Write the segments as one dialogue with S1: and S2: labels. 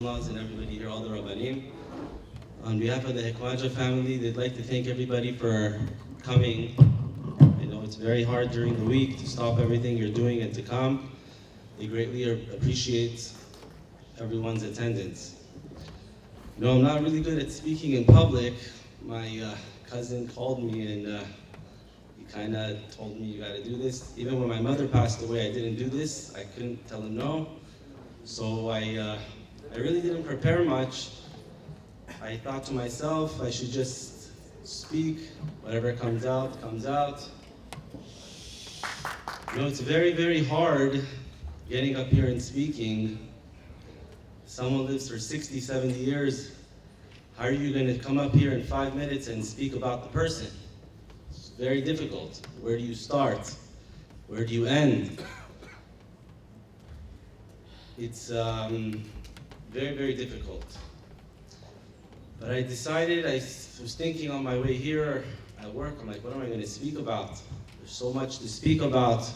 S1: in-laws and everybody here, all the Rabbanim. On behalf of the Hekmatjah family, they'd like to thank everybody for coming. I know it's very hard during the week to stop everything you're doing and to come. They greatly appreciate everyone's attendance. You know, I'm not really good at speaking in public. My cousin called me and he kind of told me, you got to do this. Even when my mother passed away, I didn't do this. I couldn't tell him no. So I really didn't prepare much. I thought to myself, I should just speak. Whatever comes out, comes out. You know, it's very, very hard getting up here and speaking. Someone lives for 60, 70 years. How are you going to come up here in 5 minutes and speak about the person? It's very difficult. Where do you start? Where do you end? It's very, very difficult. But I decided, I was thinking on my way here at work, I'm like, what am I going to speak about? There's so much to speak about,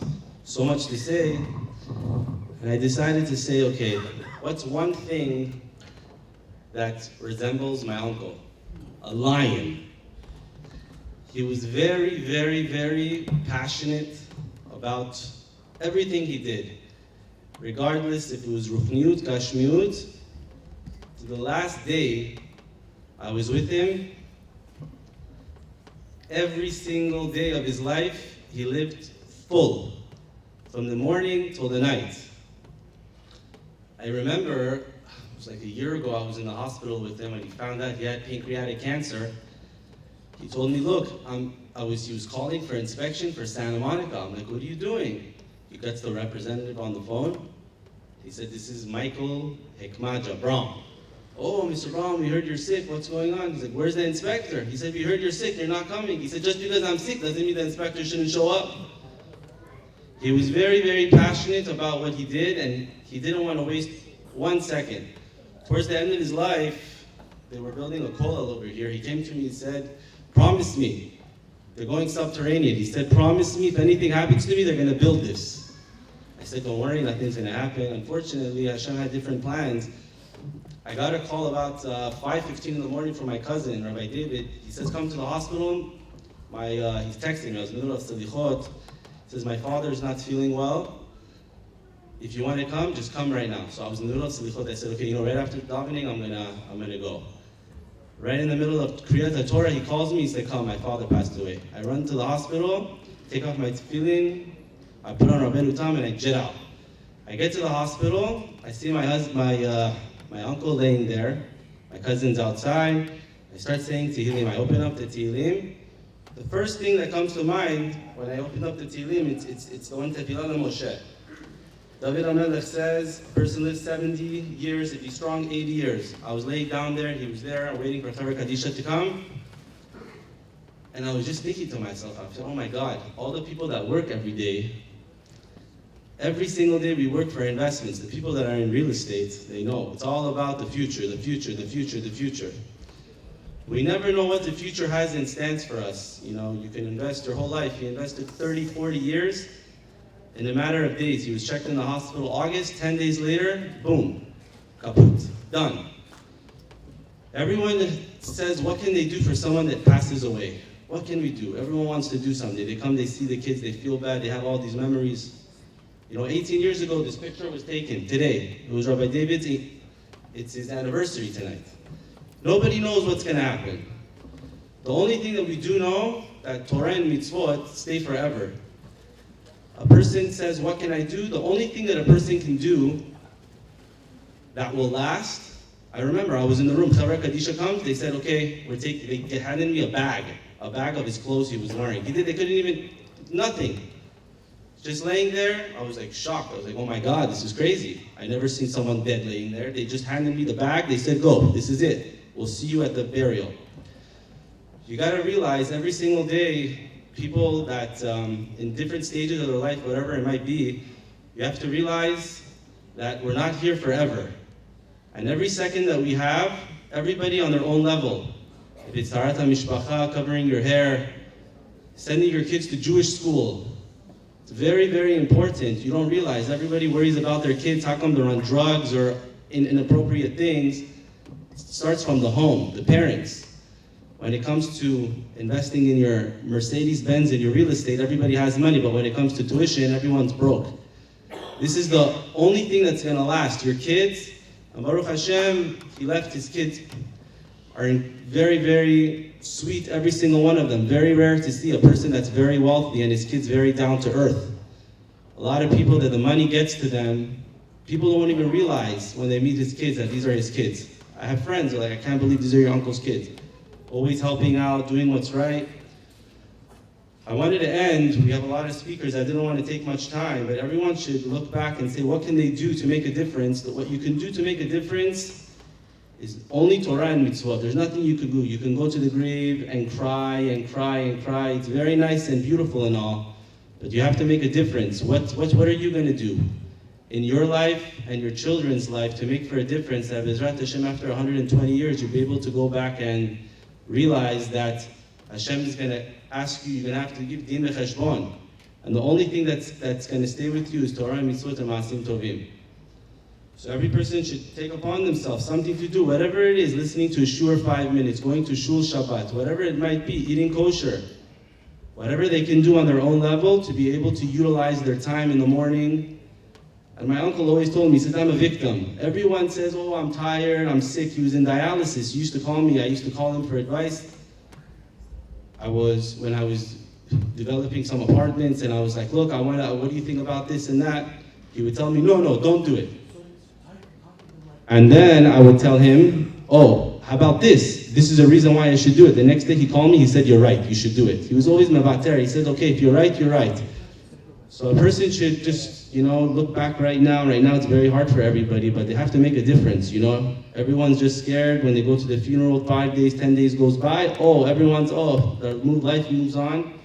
S1: so much to say. And I decided to say, okay, what's one thing that resembles my uncle? A lion. He was very, very, very passionate about everything he did. Regardless if it was ruchniut, gashmiut, to the last day I was with him. Every single day of his life, he lived full, from the morning till the night. I remember, it was like a year ago, I was in the hospital with him and he found out he had pancreatic cancer. He told me, look, he was calling for inspection for Santa Monica. I'm like, what are you doing? He gets the representative on the phone. He said, this is Michael Hekmatjah, Braum. Oh, Mr. Braum, we heard you're sick. What's going on? He's like, where's the inspector? He said, we heard you're sick. You're not coming. He said, just because I'm sick doesn't mean the inspector shouldn't show up. He was very, very passionate about what he did, and he didn't want to waste 1 second. Towards the end of his life, they were building a kollel over here. He came to me and said, promise me. They're going subterranean. He said, promise me if anything happens to me, they're going to build this. I said, don't worry, nothing's going to happen. Unfortunately, Hashem had different plans. I got a call about 5:15 in the morning from my cousin, Rabbi David. He says, come to the hospital. He's texting me. I was in the middle of selichot. He says, my father's not feeling well. If you want to come, just come right now. So I was in the middle of selichot. I said, okay, right after davening, I'm gonna go. Right in the middle of Kriyat Torah, he calls me. He said, come, my father passed away. I run to the hospital, take off my tefillin, I put on Rabbeinu Tam, and I jet out. I get to the hospital. I see my uncle laying there. My cousin's outside. I start saying Tehillim. I open up the Tehillim. The first thing that comes to mind when I open up the Tehillim, it's the one Tefillah Moshe. David HaMelech says, a person lives 70 years, if he's strong, 80 years. I was laid down there, he was there, waiting for Chaver Kadisha to come. And I was just thinking to myself, I said, oh my God, all the people that work every day, every single day we work for investments. The people that are in real estate, they know. It's all about the future, the future, the future, the future. We never know what the future has in stance for us. You know, you can invest your whole life. He invested 30, 40 years. In a matter of days, he was checked in the hospital August, 10 days later, boom, kaput, done. Everyone says, what can they do for someone that passes away? What can we do? Everyone wants to do something. They come, they see the kids, they feel bad, they have all these memories. You know, 18 years ago, this picture was taken, today. It was Rabbi David's, it's his anniversary tonight. Nobody knows what's gonna happen. The only thing that we do know, that Torah and mitzvot stay forever. A person says, what can I do? The only thing that a person can do that will last, I remember I was in the room, Chaver Kadisha comes, they said, okay, they handed me a bag of his clothes he was wearing. They couldn't even, nothing. Just laying there, I was like shocked. I was like, oh my God, this is crazy. I never seen someone dead laying there. They just handed me the bag, they said, go, this is it. We'll see you at the burial. You gotta realize every single day, people that in different stages of their life, whatever it might be, you have to realize that we're not here forever. And every second that we have, everybody on their own level. If it's taharat mishpacha, covering your hair, sending your kids to Jewish school, It's very, very important. You don't realize everybody worries about their kids. How come they're on drugs or in inappropriate things, it starts from the home, the parents. When it comes to investing in your Mercedes-Benz and your real estate, everybody has money, but when it comes to tuition, everyone's broke. This is the only thing that's gonna last. Your kids, and Baruch Hashem, he left his kids, are very, very sweet, every single one of them. Very rare to see a person that's very wealthy and his kids very down to earth. A lot of people that the money gets to them, people don't even realize when they meet his kids that these are his kids. I have friends who are like, I can't believe these are your uncle's kids. Always helping out, doing what's right. I wanted to end, we have a lot of speakers, I didn't want to take much time, but everyone should look back and say, what can they do to make a difference? What you can do to make a difference is only Torah and mitzvot. There's nothing you can do. You can go to the grave and cry and cry and cry. It's very nice and beautiful and all, but you have to make a difference. What are you going to do in your life and your children's life to make for a difference that Bezrat Hashem after 120 years you'll be able to go back and realize that Hashem is going to ask you, you're going to have to give din v'cheshbon. And the only thing that's going to stay with you is Torah and mitzvot and maasim tovim. So every person should take upon themselves something to do, whatever it is, listening to a shur 5 minutes, going to shul Shabbat, whatever it might be, eating kosher, whatever they can do on their own level to be able to utilize their time in the morning. And my uncle always told me, he said, I'm a victim. Everyone says, oh, I'm tired, I'm sick. He was in dialysis. He used to call me. I used to call him for advice. When I was developing some apartments, and I was like, look, what do you think about this and that? He would tell me, no, don't do it. And then I would tell him, oh, how about this? This is a reason why I should do it. The next day he called me, he said, you're right, you should do it. He was always mevater. He said, okay, if you're right, you're right. So a person should just, look back right now. Right now it's very hard for everybody, but they have to make a difference, Everyone's just scared when they go to the funeral, 5 days, 10 days goes by. The life moves on.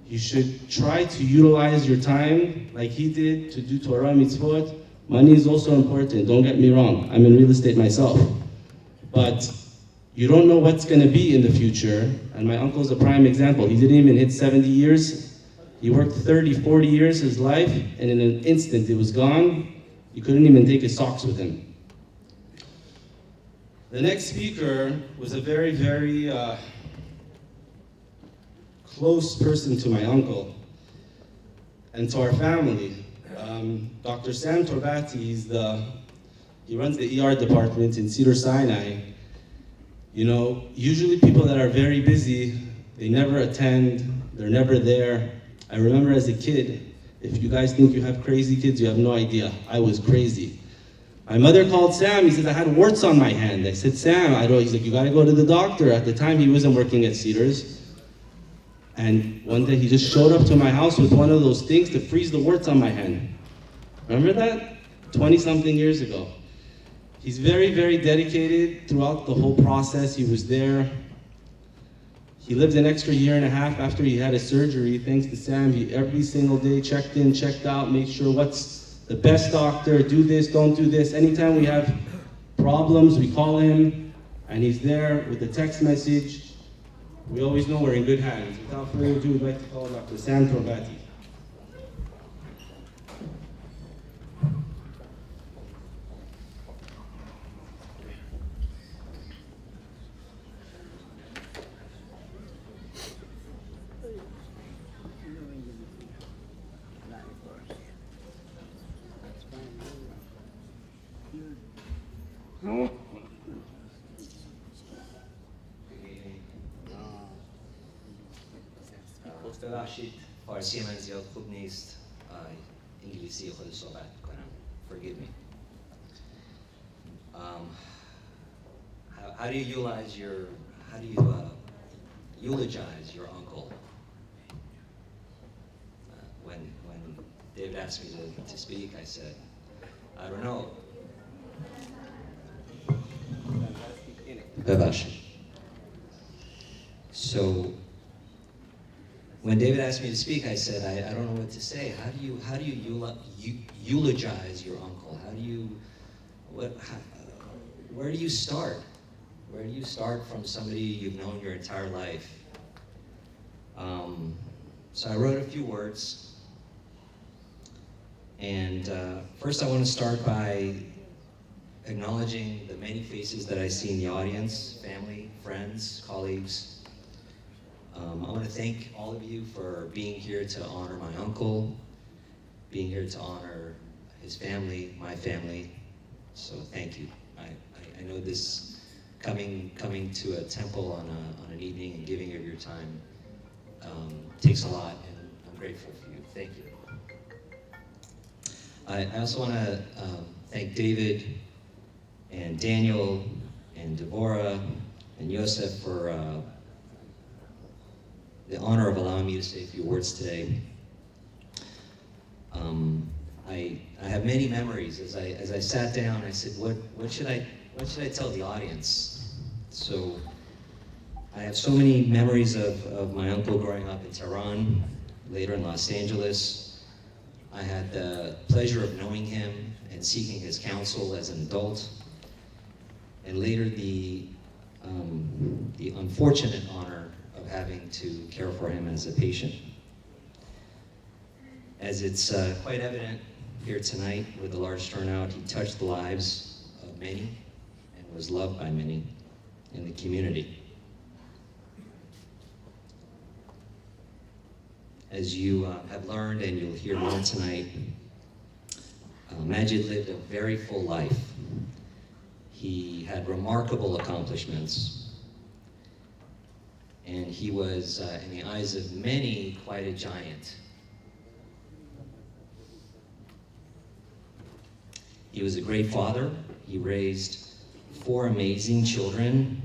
S1: You should try to utilize your time like he did to do Torah mitzvot. Money is also important, don't get me wrong. I'm in real estate myself. But you don't know what's going to be in the future. And my uncle's a prime example. He didn't even hit 70 years. He worked 30, 40 years of his life, and in an instant it was gone. You couldn't even take his socks with him. The next speaker was a very, very close person to my uncle and to our family. Dr. Sam Torbati, he runs the ER department in Cedar Sinai. Usually people that are very busy, they never attend, they're never there. I remember as a kid, if you guys think you have crazy kids, you have no idea. I was crazy. My mother called Sam, he says, I had warts on my hand. I said, Sam, he's like, you gotta go to the doctor. At the time, he wasn't working at Cedars. And one day he just showed up to my house with one of those things to freeze the warts on my hand. Remember that? 20-something years ago. He's very, very dedicated throughout the whole process. He was there. He lived an extra year and a half after he had his surgery. Thanks to Sam, he every single day checked in, checked out, made sure what's the best doctor, do this, don't do this. Anytime we have problems, we call him, and he's there with a text message. We always know we're in good hands. Without further ado, we'd like to call Dr. Sam Torbati.
S2: فارسی من زیاد خوب نیست. انگلیسی خود صحبت کنم. Forgive me. How do you eulogize your uncle? When David asked me to speak, I said, I don't know. So when David asked me to speak, I said, I don't know what to say. How do you eulogize your uncle? Where do you start? Where do you start from somebody you've known your entire life? So I wrote a few words. And first I want to start by acknowledging the many faces that I see in the audience, family, friends, colleagues. I want to thank all of you for being here to honor my uncle, being here to honor his family, my family. So thank you. I know this coming to a temple on an evening and giving of your time takes a lot, and I'm grateful for you. Thank you. I also want to thank David and Daniel and Deborah and Yosef for the honor of allowing me to say a few words today. I have many memories. As I sat down, I said, what should I tell the audience? So I have so many memories of my uncle growing up in Tehran, later in Los Angeles. I had the pleasure of knowing him and seeking his counsel as an adult, and later the unfortunate honor of having to care for him as a patient. As it's quite evident here tonight with the large turnout, he touched the lives of many and was loved by many in the community. As you have learned, and you'll hear more tonight, Majid lived a very full life. He had remarkable accomplishments, and he was, in the eyes of many, quite a giant. He was a great father. He raised 4 amazing children: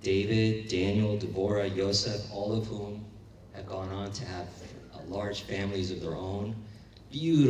S2: David, Daniel, Deborah, Yosef, all of whom have gone on to have large families of their own. Beautiful.